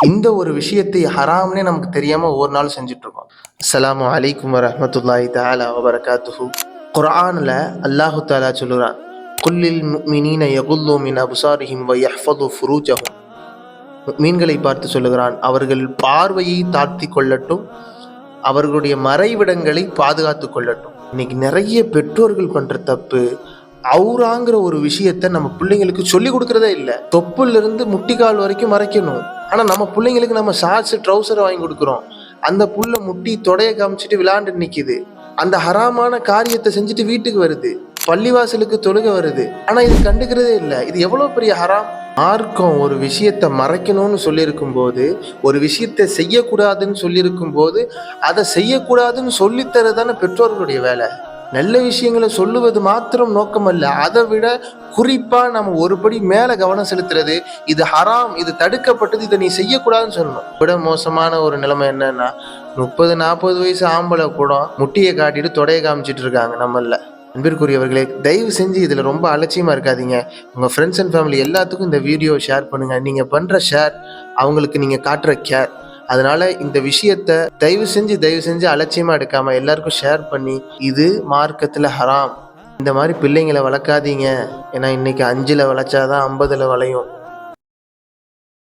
இந்த ஒரு விஷயத்தை ஹராம்னே நமக்கு தெரியாம ஒவ்வொரு நாள் செஞ்சுட்டு இருக்கோம். அஸ்ஸலாமு அலைக்கும் வரஹ்மத்துல்லாஹி தஆலா வபரகாத்துஹு. குர்ஆன்ல அல்லாஹு தஆலா சொல்லுறான், குல்லில் முஃமினீன யகுல்லு மின் அப்சாரிஹிம் வ யஹ்ஃபது ஃபுரூஜஹும். முஃமின்களை பார்த்து சொல்லுகிறான், அவர்கள் பார்வையை தாழ்த்தி கொள்ளட்டும், அவர்களுடைய மறைவிடங்களை பாதுகாத்து கொள்ளட்டும். இன்னைக்கு நிறைய பெற்றோர்கள் பண்ற தப்பு, அவுராங்கிற ஒரு விஷயத்த நம்ம பிள்ளைங்களுக்கு சொல்லி கொடுக்கறதே இல்லை. தொப்புல இருந்து முட்டிக்கால் வரைக்கும் மறைக்கணும். ஆனா நம்ம பிள்ளைங்களுக்கு நம்ம ஷார்ட்ஸ் ட்ரௌசரை வாங்கி கொடுக்குறோம். அந்த புள்ள முட்டி தொடைய காமிச்சிட்டு விளையாண்டு நிக்குது. அந்த ஹராமான காரியத்தை செஞ்சுட்டு வீட்டுக்கு வருது, பள்ளிவாசலுக்கு தொழுக வருது. ஆனா இது கண்டுக்கிறதே இல்லை. இது எவ்வளவு பெரிய ஹராம். மார்க்கம் ஒரு விஷயத்தை மறைக்கணும்னு சொல்லியிருக்கும் போது, ஒரு விஷயத்தை செய்யக்கூடாதுன்னு சொல்லியிருக்கும் போது, அதை செய்யக்கூடாதுன்னு சொல்லித்தரதான பெற்றோர்களுடைய வேலை. நல்ல விஷயங்களை சொல்லுவது மாத்திரம் நோக்கம் அல்ல, அதை விட குறிப்பா நம்ம ஒருபடி மேல கவனம் செலுத்துறது. இது ஹராம், இது தடுக்கப்பட்டது, இதை நீ செய்யக்கூடாதுன்னு சொல்லணும். விட மோசமான ஒரு நிலைமை என்னன்னா, 30-40 வயசு ஆம்பளை கூட முட்டியை காட்டிட்டு தொடைய காமிச்சிட்டு இருக்காங்க நம்மள. அன்பிற்குரியவர்களே, தயவு செஞ்சு இதில் ரொம்ப அலட்சியமாக இருக்காதீங்க. உங்கள் ஃப்ரெண்ட்ஸ் அண்ட் ஃபேமிலி எல்லாத்துக்கும் இந்த வீடியோ ஷேர் பண்ணுங்கள். நீங்கள் பண்ணுற ஷேர் அவங்களுக்கு நீங்கள் காட்டுற கேர். அதனால் இந்த விஷயத்தை தயவு செஞ்சு அலட்சியமாக எடுக்காமல் எல்லாருக்கும் ஷேர் பண்ணி, இது மார்க்கத்தில் ஹராம், இந்த மாதிரி பிள்ளைங்களை வளர்க்காதீங்க. ஏன்னா இன்னைக்கு 5ல் வளைச்சாதான் 50ல் வளையும்.